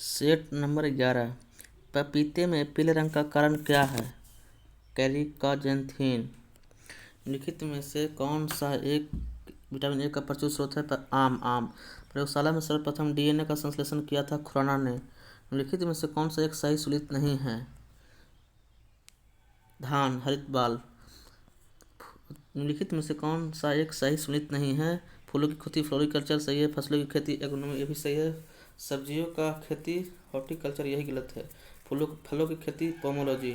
Set number 11। पपीते में पीले रंग का कारण क्या है? कैरिकाजेंथीन। निम्नलिखित में से कौन सा एक विटामिन ए का प्रचुर स्रोत है? आम। प्रयोगशाला में सर्वप्रथम डीएनए का संश्लेषण किया था खुराना ने। निम्नलिखित में से कौन सा एक सही सुलित नहीं है? धान, हरित बाल। निम्नलिखित में से कौन सा एक सही सुलित नहीं है? फूलों की खेती फ्लोरिकल्चर सही है, फसलों की खेती एग्रोनोमी ये भी सही है, सब्जियों का खेती हॉर्टिकल्चर यही गलत है, फलों की खेती पोमोलॉजी।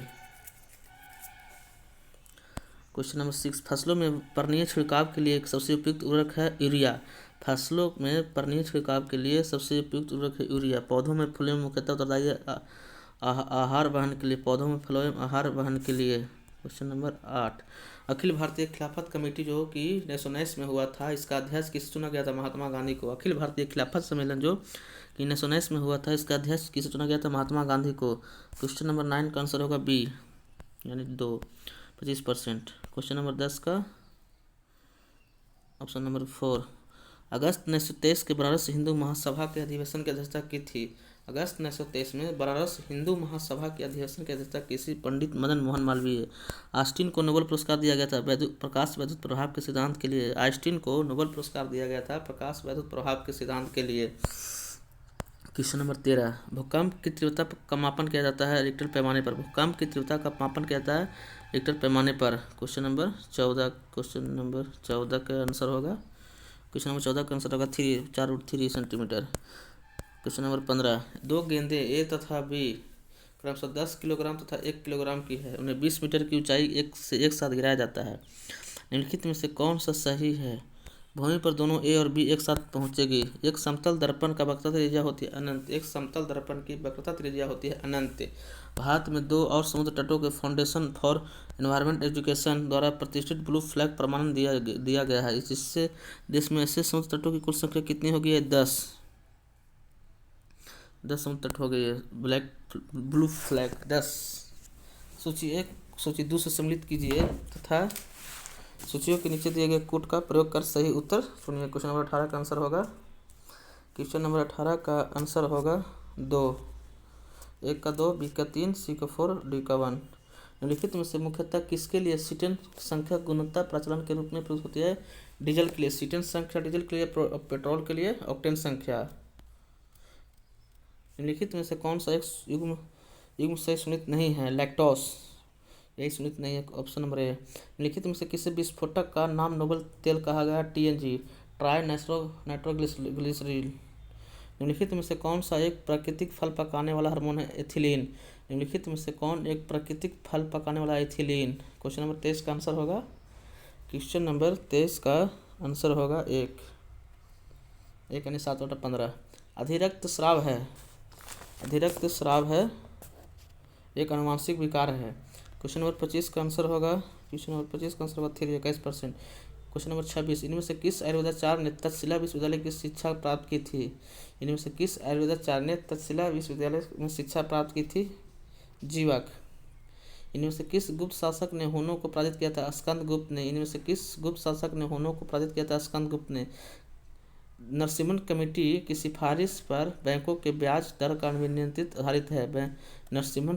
Question number 6। फसलों में पर्णीय छिड़काव के लिए सबसे उपयुक्त उर्वरक है यूरिया। फसलों में पर्णीय छिड़काव के लिए सबसे उपयुक्त उर्वरक है यूरिया। पौधों में फूलों में मुख्यतः उत्तरदायी आहार वहन के लिए, पौधों में फलों में आहार वहन के लिए। Question number 8। अखिल भारतीय खिलाफत कमेटी जो कि 1919 में हुआ था, इसका अध्यक्ष किसे चुना गया था? महात्मा गांधी को। अखिल भारतीय खिलाफत सम्मेलन जो कि 1919 में हुआ था, इसका अध्यक्ष किसे चुना गया था? महात्मा गांधी को। क्वेश्चन नंबर 9 का आंसर होगा बी, यानी 2, 25%। क्वेश्चन नंबर 10 का ऑप्शन नंबर 4। अगस्त 1923 के बनारस हिंदू महासभा के अधिवेशन की अध्यक्षता की थी। अगस्त 1923 में बनारस हिंदू महासभा के अधिवेशन की अध्यक्षता किसी पंडित मदन मोहन मालवीय। ऑस्टिन को नोबेल पुरस्कार दिया गया था प्रकाश वैद्युत प्रभाव के सिद्धांत के लिए। ऑस्टिन को नोबेल पुरस्कार दिया गया था प्रकाश वैद्युत प्रभाव के सिद्धांत के लिए। Question number 13। भूकंप की तीव्रता का मापन किया जाता है रिक्टर पैमाने पर। भूकंप की तीव्रता का मापन किया जाता है रिक्टर पैमाने पर। Question number 14। क्वेश्चन नंबर 14 का आंसर होगा, क्वेश्चन नंबर 14 का आंसर होगा 4√3 सेंटीमीटर। Question number 15। दो गेंदें ए तथा बी क्रमशः 10 किलोग्राम तथा 1 किलोग्राम की है, उन्हें 20 मीटर की ऊंचाई एक साथ गिराया जाता है। निम्नलिखित में से कौन सा सही है? भूमि पर दोनों ए और बी एक साथ पहुंचेगी। एक समतल दर्पण का वक्रता त्रिज्या होती है अनंत। एक समतल दर्पण की वक्रता त्रिज्या होती है अनंत। भारत में 2 और समुद्र तटों के फाउंडेशन फॉर एनवायरमेंट एजुकेशन द्वारा प्रतिष्ठित ब्लू फ्लैग प्रमाणन दिया गया है। इससे देश में ऐसे समुद्र तटों की कुल संख्या कितनी हो गई है? 10 समुद्र तट हो गई है ब्लू फ्लैग 10। सूची 1 सूची 2 से सम्मिलित कीजिए तथा सूचियों के नीचे दिए गए कोड का प्रयोग कर सही उत्तर चुनिए। क्वेश्चन नंबर 18 का आंसर होगा, क्वेश्चन नंबर 18 का आंसर होगा 2। ए का 2, बी का 3, सी का 4, डी का 1। निम्नलिखित में से मुख्यतः किसके लिए सीटेन संख्या गुणवत्ता प्रचलन के रूप में प्रयुक्त होती है? डीजल के लिए सीटेन संख्या, डीजल के लिए पेट्रोल के लिए ऑक्टेन संख्या। निम्नलिखित में से कौन सा एक युग्म सही सुनिश्चित नहीं है? लैक्टोस, यही सुनिश्चित नहीं है। Option number A. निम्नलिखित में से किसी विस्फोटक का नाम नोबेल तेल कहा गया? TNG, trinitroglycerin. निम्नलिखित में से कौन सा एक प्राकृतिक फल पकाने वाला हार्मोन है? एथिलीन। निम्नलिखित में से कौन एक प्राकृतिक फल पकाने वाला एथिलीन? क्वेश्चन नंबर 23 का आंसर होगा, क्वेश्चन नंबर 23 का आंसर होगा 1 यानी 7/15। अधिरक्त स्राव है, अधिरक्त स्राव है एक अनुवांशिक विकार है। क्वेश्चन नंबर 25 का आंसर होगा, क्वेश्चन नंबर 25 का आंसर होगा 21%। Question number 26। इनमें से किस आयुर्वेदाचार्य ने तक्षशिला विश्वविद्यालय की शिक्षा प्राप्त की थी? इनमें से किस आयुर्वेदाचार्य ने तक्षशिला विश्वविद्यालय में शिक्षा प्राप्त की थी? जीवक। इनमें से किस गुप्त शासक ने हुनों को पराजित किया था? स्कंदगुप्त ने। इनमें से किस गुप्त शासक ने हुनों को पराजित किया था? स्कंदगुप्त ने। नरसिम्हन कमेटी की सिफारिश पर बैंकों के ब्याज दर का विनियंत्रित आधारित है। नरसिम्हन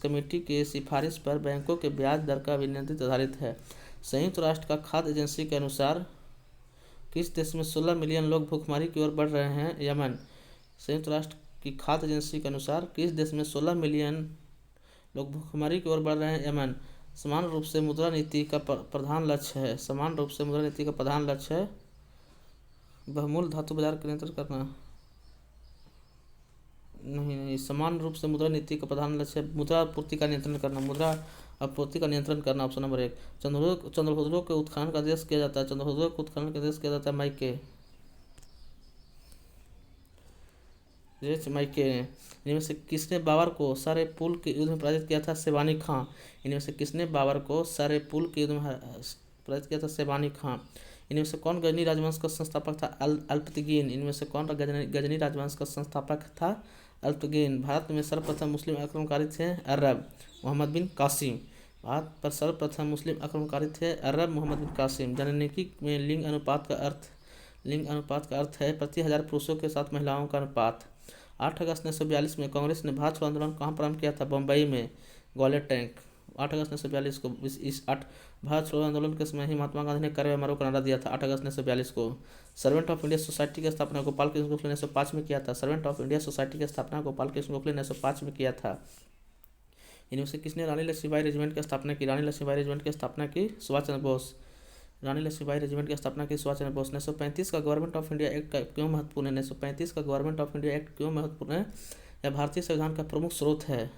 कमेटी की सिफारिश पर बैंकों के ब्याज दर का विनियंत्रित आधारित है। संयुक्त राष्ट्र का खाद्य एजेंसी के अनुसार किस देश में 16 मिलियन लोग भूखमरी की ओर बढ़ रहे हैं? यमन। संयुक्त राष्ट्र की खाद्य एजेंसी के अनुसार किस देश में 16 मिलियन लोग भूखमरी की ओर बढ़ रहे हैं? यमन। समान रूप से मुद्रा नीति का प्रधान लक्ष्य है, समान रूप से मुद्रा नीति का प्रधान लक्ष्य है बहुमूल्य धातु बाजार का नियंत्रण करना। नहीं, समान रूप से मुद्रा नीति का प्रधान लक्ष्य है मुद्रा आपूर्ति का नियंत्रण करना, मुद्रा आपूर्ति का नियंत्रण करना। Option number 1। चंद्रभुजों के उत्खनन का आदेश किया जाता है, चंद्रभुजों के उत्खनन का आदेश किया जाता है माइके ने। इनमें से किसने बाबर को सारे पुल के युद्ध में पराजित किया था? शेबानी खां। इनमें से किसने बाबर को सारे पुल के युद्ध में पराजित किया था? शेबानी खां। इनमें से कौन गजनी राजवंश का संस्थापक था? अल्पतगीन। इनमें से कौन गजनी राजवंश का संस्थापक था? अल्पतगीन। भारत में सर्वप्रथम मुस्लिम आक्रमणकारी थे अरब, मोहम्मद बिन कासिम। भारत पर सर्वप्रथम मुस्लिम आक्रमणकारी थे अरब, मोहम्मद बिन कासिम। जननैतिक में लिंग अनुपात का अर्थ है प्रति 1000 पुरुषों के साथ महिलाओं का अनुपात। 8 अगस्त 1942 में कांग्रेस ने भारत छोड़ो आंदोलन कहाँ प्रारंभ किया था? बम्बई में, ग्वालियर टैंक। 8 अगस्त 1942 को इस 8 भारत छोड़ो आंदोलन के समय ही महात्मा गांधी ने कार्य समारोह का नारा दिया था 8 अगस्त 1942 को। सर्वेंट ऑफ इंडिया सोसाइटी की स्थापना गोपाल कृष्ण गोखले ने 1905 में किया था। सर्वेंट ऑफ इंडिया सोसाइटी की स्थापना गोपाल कृष्ण गोखले ने 1905 में किया था। इनमें से किसने रानी लक्ष्मीबाई रेजिमेंट की स्थापना की? रानी लक्ष्मीबाई रेजिमेंट की स्थापना की सुभाष चंद्र बोस। रानी लक्ष्मीबाई रेजिमेंट की स्थापना की सुभाष चंद्र बोस। 1935 का गवर्नमेंट ऑफ इंडिया एक्ट क्यों महत्वपूर्ण है? 1935 का गवर्नमेंट ऑफ इंडिया एक्ट क्यों महत्वपूर्ण है? यह भारतीय संविधान का प्रमुख स्रोत है।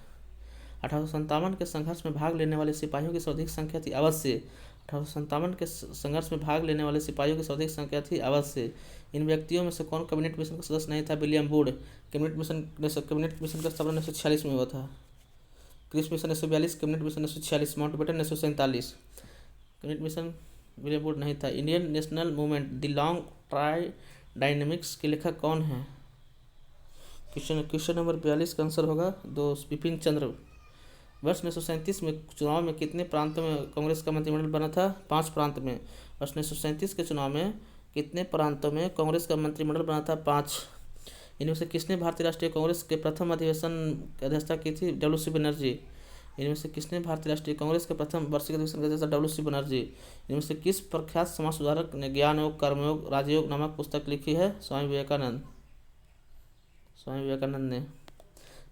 1857 के संघर्ष में भाग लेने वाले सिपाहियों की सर्वाधिक संख्या थी अवश्य। 1857 के संघर्ष में भाग लेने वाले सिपाहियों की सर्वाधिक संख्या थी अवश्य। इन व्यक्तियों में से कौन कैबिनेट मिशन का सदस्य नहीं था? William would. कैबिनेट मिशन का स्थापना 1946 में हुआ था। Cripps mission 1942, cabinet mission 1946, Mountbatten 1947। Cabinet mission William Wood नहीं था। Indian national movement the long try dynamics के लेखक कौन है? क्वेश्चन नंबर 42 का आंसर होगा 2 बिपिन चंद्र। वर्ष 1937 में चुनाव में कितने प्रांतों में कांग्रेस का मंत्रिमंडल बना था? 5 प्रांत में। वर्ष 1937 के चुनाव में कितने प्रांतों में कांग्रेस का मंत्रिमंडल बना था? 5। इनमें से किसने भारतीय राष्ट्रीय कांग्रेस के प्रथम अधिवेशन की अध्यक्षता की थी? डब्ल्यू.सी. बनर्जी। इनमें से किसने भारतीय राष्ट्रीय कांग्रेस के प्रथम वार्षिक अधिवेशन की अध्यक्षता? डब्ल्यू.सी. बनर्जी। इनमें से किस प्रख्यात समाज सुधारक ने ज्ञान योग, कर्मयोग, राजयोग नामक पुस्तक लिखी है? स्वामी विवेकानंद। स्वामी विवेकानंद ने।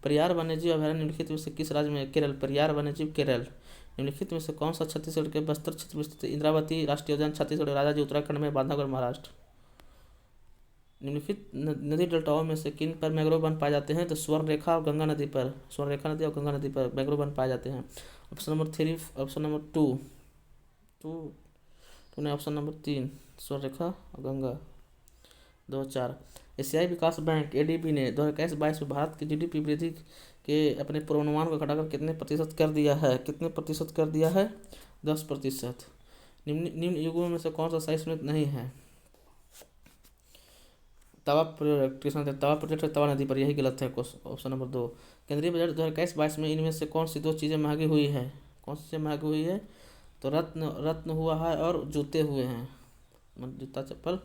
परियार वन्यजीव अभयारण्य निम्नलिखित में से किस राज्य में? केरल। परियार वन्यजीव केरल। निम्नलिखित में से कौन सा छत्तीसगढ़ के बस्तर क्षेत्र में स्थित? इंद्रावती राष्ट्रीय उद्यान छत्तीसगढ़, राजाजी उत्तराखंड में, बांधवगढ़ महाराष्ट्र। निम्नलिखित नदी डेल्टाओं में से किन पर मैंग्रोव वन पाए जाते हैं? तो स्वर्ण रेखा और गंगा नदी पर। स्वर्ण रेखा नदी और गंगा नदी पर मैंग्रोव वन पाए जाते हैं। ऑप्शन नंबर 3, ऑप्शन नंबर 2 ने ऑप्शन नंबर 3 स्वर्ण रेखा और गंगा। 2004 एशियाई विकास बैंक एडीबी ने 2021-22 में भारत की जीडीपी वृद्धि के अपने पूर्वानुमान को घटाकर कितने प्रतिशत कर दिया है? कितने प्रतिशत कर दिया है? 10%। निम्न युगों में से कौन सा सही सुनित नहीं है? तवा प्रोजेक्ट तवा नदी पर, यही गलत है। Option number 2। केंद्रीय बजट 2021-22 में इनमें से कौन सी 2 चीज़ें महंगी हुई है? कौन सी चीज़ें महंगी हुई है? तो रत्न हुआ है और जूते हुए हैं, जूता चप्पल।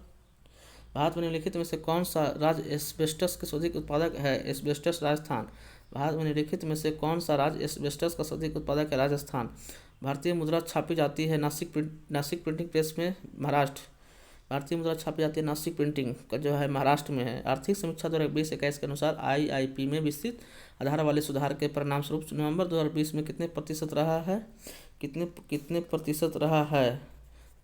भारत में निम्नलिखित में से कौन सा राज्य एस्बेस्टस के सर्वाधिक उत्पादक है? एस्बेस्टस राजस्थान। भारत में निम्नलिखित में से कौन सा राज्य एस्बेस्टस का सर्वाधिक उत्पादक है? राजस्थान। भारतीय मुद्रा छापी जाती है नासिक प्रिंटिंग प्रेस में, महाराष्ट्र। भारतीय मुद्रा छापी जाती है नासिक प्रिंटिंग का जो है महाराष्ट्र में है। आर्थिक समीक्षा 2020-21 के अनुसार आईआईपी में विस्तृत आधार वाले सुधार के परिणाम स्वरूप नवंबर 2020 में कितने प्रतिशत रहा है? कितने प्रतिशत रहा है?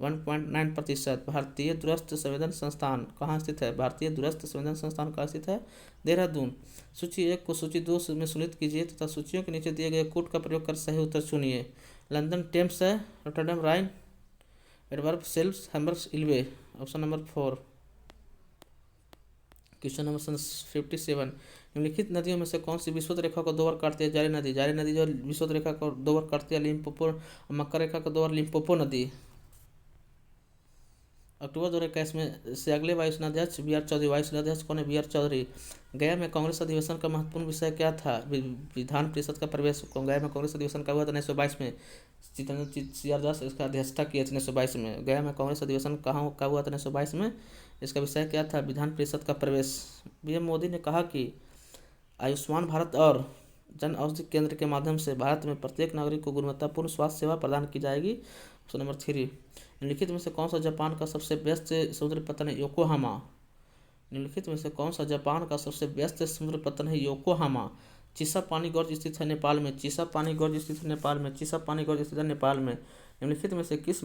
1.9%। भारतीय दूरस्थ संवेदन संस्थान कहाँ स्थित है? भारतीय दूरस्थ संवेदन संस्थान कहाँ स्थित है? देहरादून। सूची 1 को सूची 2 में सुनित कीजिए तथा सूचियों के नीचे दिए गए कोड का प्रयोग कर सही उत्तर चुनिए। लंदन टेम्स है, रॉटरडैम राइन, एडवर्ब सेल्स, Hamburg Elbe. Option number 4। Question number 57 निम्नलिखित नदियों में से कौन सी विषुवत रेखा को 2 बार काटती है? जारी नदी। जारी नदी जो विषुवत रेखा को 2 बार काटती है लिम्पोपो। मकर रेखा को 2 बार लिम्पोपो नदी। अक्टूबर 2021 में से अगले वायुसेनाध्यक्ष बी.आर. चौधरी। वायुसेनाध्यक्ष कौन है? बी.आर. चौधरी। गया में कांग्रेस अधिवेशन का महत्वपूर्ण विषय क्या था? विधान परिषद का प्रवेश। गया में कांग्रेस अधिवेशन का हुआ था 1922 में। CR दास इसका अध्यक्षता किए थे 1922 में। गया में कांग्रेस अधिवेशन कहाँ का हुआ था? 1922 में। इसका विषय क्या था? विधान परिषद का प्रवेश। पीएम मोदी ने कहा कि आयुष्मान भारत और जन औषधि केंद्र के माध्यम से भारत में प्रत्येक नागरिक को गुणवत्तापूर्ण स्वास्थ्य सेवा प्रदान की जाएगी। Option number 3। निम्नलिखित में से कौन सा जापान का सबसे व्यस्त समुद्री पत्तन है? योकोहामा। निम्नलिखित में से कौन सा जापान का सबसे व्यस्त समुद्री पत्तन है? योकोहामा। चीसा पानी गोर्ज स्थित है नेपाल में। चीसा पानी गोर्ज स्थित है नेपाल में। चीसा पानी गोर्ज स्थित है नेपाल में। निम्नलिखित में से किस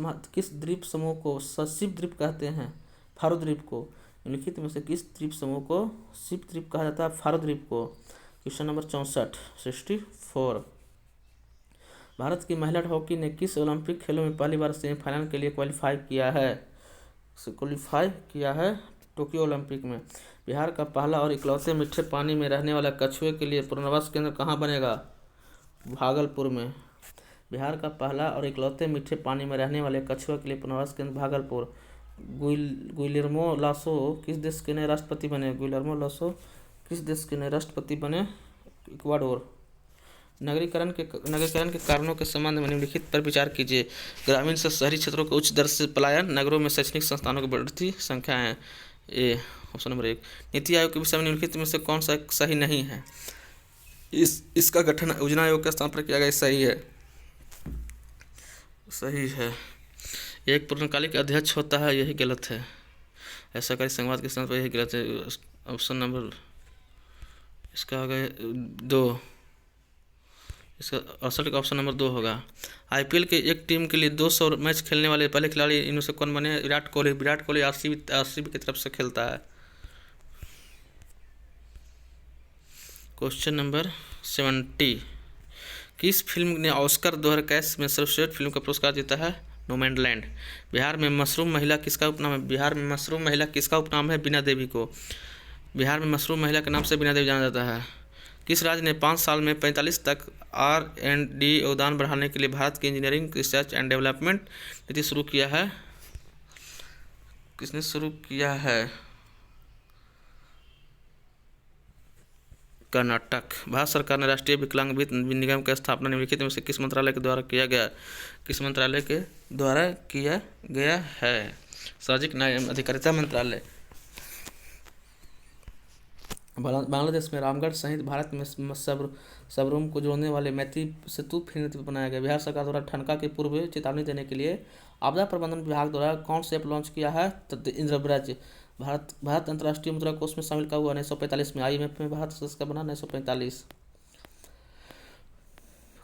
द्वीप समूह को सशिप द्वीप कहते हैं? फारो द्वीप को। निम्नलिखित में से किस द्वीप समूह को शिप द्वीप कहा जाता है? फारो द्वीप को। Question number 64। भारत की महिला हॉकी ने किस ओलंपिक खेलों में पहली बार सेमीफाइनल के लिए क्वालिफाई किया है? टोक्यो ओलंपिक में। बिहार का पहला और इकलौते मीठे पानी में रहने वाला कछुए के लिए पुनर्वास केंद्र कहाँ बनेगा? भागलपुर में। बिहार का पहला और इकलौते मीठे पानी में रहने वाले कछुए के लिए पुनर्वास केंद्र भागलपुर। गुइलेर्मो लासो किस देश के नए राष्ट्रपति बने? गुइलेर्मो लासो किस देश के नए राष्ट्रपति बने? इक्वाडोर। नगरीकरण के कारणों के संबंध में निम्नलिखित पर विचार कीजिए। ग्रामीण से शहरी क्षेत्रों के उच्च दर से पलायन, नगरों में शैक्षणिक संस्थानों की बढ़ती संख्या है। A option number 1। NITI Aayog के विषय में निम्नलिखित में से कौन सा सही नहीं है? इसका गठन योजना आयोग के स्थान पर किया गया, सही है, सही है। एक पूर्णकालिक अध्यक्ष होता है, यही गलत है। ऐसा सरकारी संघवाद के स्थान पर यही गलत है। ऑप्शन नंबर इसका हो गया 2, इसका 68 का ऑप्शन नंबर 2 होगा। आईपीएल के एक टीम के लिए 200 मैच खेलने वाले पहले खिलाड़ी इनमें से कौन बने? विराट कोहली। विराट कोहली आरसीबी की तरफ से खेलता है। Question number 70। किस फिल्म ने ऑस्कर 2021 में सर्वश्रेष्ठ फिल्म का पुरस्कार जीता है? नोमैडलैंड। बिहार में मशरूम महिला किसका उपनाम है? बिहार में मशरूम महिला किसका उपनाम है? बीना देवी को। बिहार में मशरूम महिला के नाम से बीना देवी जाना जाता है। किस राज्य ने 5 साल में 45 तक R&D योगदान बढ़ाने के लिए भारत की इंजीनियरिंग रिसर्च एंड डेवलपमेंट नीति शुरू किया है? किसने शुरू किया है? कर्नाटक। भारत सरकार ने राष्ट्रीय विकलांग वित्त निगम की स्थापना निम्नलिखित में से किस मंत्रालय के द्वारा किया गया? किस मंत्रालय के द्वारा किया गया है? सामाजिक न्याय एवं अधिकारिता मंत्रालय। बांग्लादेश में रामगढ़ सहित भारत में सबरूम को जोड़ने वाले मैत्री सेतु फिर बनाया गया। बिहार सरकार द्वारा ठनका की पूर्व चेतावनी देने के लिए आपदा प्रबंधन विभाग द्वारा कौन सा ऐप लॉन्च किया है? इंद्रब्रज। भारत अंतर्राष्ट्रीय मुद्रा कोष में शामिल कब हुआ? 1945 में। IMF में भारत सदस्य कब बना? 1945।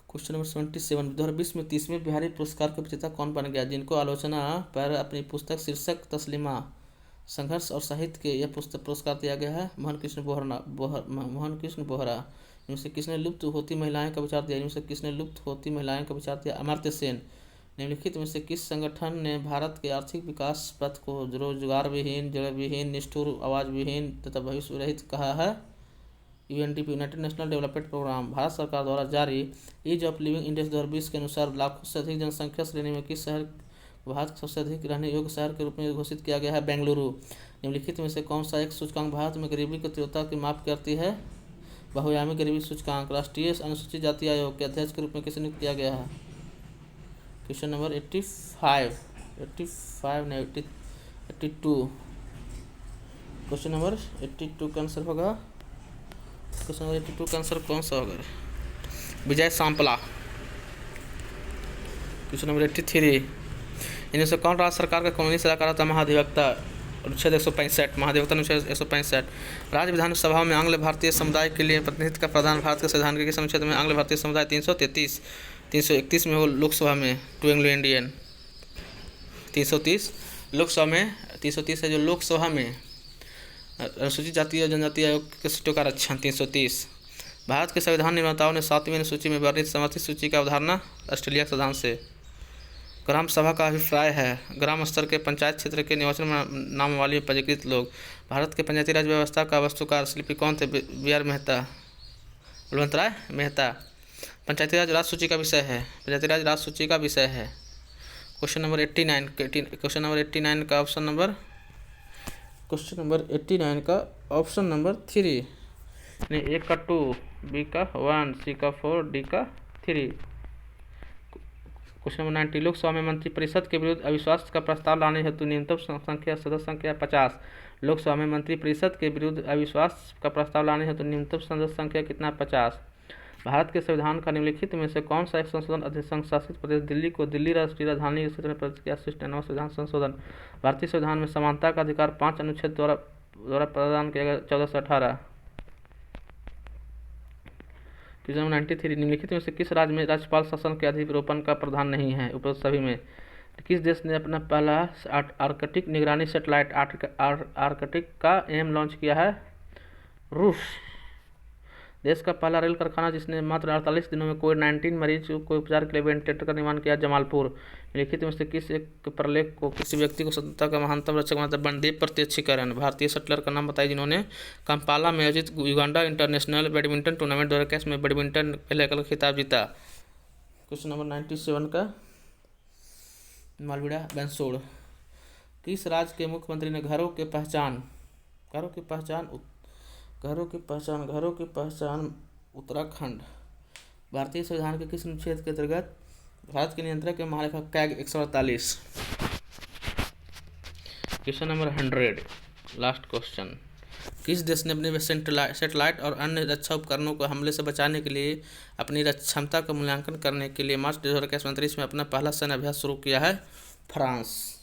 Question number 77। 2020 में 30वें बिहारी पुरस्कार के विजेता कौन बन गया? जिनको आलोचना पर अपनी पुस्तक शीर्षक तस्लीमा संघर्ष और साहित्य के यह पुरस्कार दिया गया है। मोहन कृष्ण बोहरा। इनमें से किसने लुप्त होती महिलाएं का विचार दिया? इनमें से किसने लुप्त होती महिलाएं का विचार दिया? अमर्त्य सेन। निम्नलिखित में से किस संगठन ने भारत के आर्थिक विकास पथ को रोजगार विहीन, जगह विहीन, निष्ठुर, आवाज विहीन तथा भविष्य रहित कहा है? UNDP, United national development programme. भारत सरकार द्वारा जारी ईज ऑफ लिविंग इंडेक्स 2020 के अनुसार लाखों से अधिक जनसंख्या श्रेणी में किस शहर भारत के सबसे अधिक रहने योग्य शहर के रूप में घोषित किया गया है? बेंगलुरु। निम्नलिखित में से कौन सा एक सूचकांक भारत में गरीबी की तीव्रता की माप करती है? बहुआयामी गरीबी सूचकांक। राष्ट्रीय अनुसूचित जाति आयोग के अध्यक्ष के रूप में किसे नियुक्त किया गया है? क्वेश्चन नंबर 85 नहीं 82। क्वेश्चन नंबर 82 का आंसर होगा, क्वेश्चन नंबर 82 का आंसर कौन सा होगा? विजय सांपला। Question number 83। इनमें से कौन राज्य सरकार का कानूनी सलाहकार था? महाधिवक्ता। अनुच्छेद 165। महाधिवक्ता अनुच्छेद 165। राज्य विधानसभा में आंग्ल भारतीय समुदाय के लिए प्रतिनिधित्व का प्रावधान भारत के संविधान के किस अनुच्छेद में? आंग्ल भारतीय समुदाय 333। 331 में हो लोकसभा में टू एंग्लो इंडियन। 330 लोकसभा में 330 है जो लोकसभा में अनुसूचित जाति और जनजाति आयोग के सीटों का आरक्षण 330। भारत के संविधान निर्माताओं ने 7वीं अनुसूची में वर्णित समर्थित सूची का अवधारणा ऑस्ट्रेलिया के संविधान से। ग्राम सभा का अभिप्राय है ग्राम स्तर के पंचायत क्षेत्र के निर्वाचन नामावली में पंजीकृत लोग। भारत के पंचायती राज व्यवस्था का वास्तुकार शिल्पी कौन थे? BR मेहता, बलवंत राय मेहता। पंचायती राज राज्य सूची का विषय है। पंचायती राज राज्य सूची का विषय है। क्वेश्चन नंबर 89 का ऑप्शन नंबर 3 नहीं, A का 2, B का 1, C का 4, D का 3। Question number 90। लोकसभा में मंत्रिपरिषद के विरुद्ध अविश्वास का प्रस्ताव लाने हेतु न्यूनतम सदस्य संख्या 50। लोकसभा में मंत्रिपरिषद के विरुद्ध अविश्वास का प्रस्ताव लाने हेतु न्यूनतम सदस्य संख्या कितना? 50। भारत के संविधान का निम्नलिखित में से कौन सा एक संशोधन अधिसंघ शासित प्रदेश दिल्ली को दिल्ली राष्ट्रीय राजधानी क्षेत्र में प्रस्तुत किया? 69वां संविधान संशोधन। भारतीय संविधान में समानता का अधिकार 5 अनुच्छेद द्वारा प्रदान किया गया 14 से 18। Question number 93। निम्नलिखित में से किस राज्य में राज्यपाल शासन के अधिरोपण का प्रावधान नहीं है? उपरोक्त सभी में किस देश ने अपना पहला आर्कटिक निगरानी सैटेलाइट आर्कटिक का एम लॉन्च किया है? रूस। देश का पहला रेल कारखाना जिसने मात्र 48 दिनों में कोविड-19 मरीज को उपचार के लिए वेंटिलेटर का निर्माण किया? जमालपुर। निम्नलिखित में से किस एक प्रलेख को किसी व्यक्ति को स्वतंत्रता का महानतम रक्षक मानता है? बंदेप प्रत्यक्षीकरण। भारतीय शटलर का नाम बताइए जिन्होंने कंपाला में आयोजित युगांडा इंटरनेशनल बैडमिंटन टूर्नामेंट 2021 में बैडमिंटन पहले एकल खिताब जीता। क्वेश्चन नंबर 97 का मालवीड़ा बैंसोड़। किस राज्य के मुख्यमंत्री ने घरों की पहचान उत्तराखंड। भारतीय संविधान के किस अनुच्छेद के अंतर्गत भारत के नियंत्रक के महालेखा CAG 148। Question number 100। Last question, किस देश ने अपने सेटेलाइट और अन्य रक्षा उपकरणों को हमले से बचाने के लिए अपनी क्षमता का मूल्यांकन करने के लिए मार्च 2021 में अपना पहला सैन्य अभ्यास शुरू किया है? फ्रांस।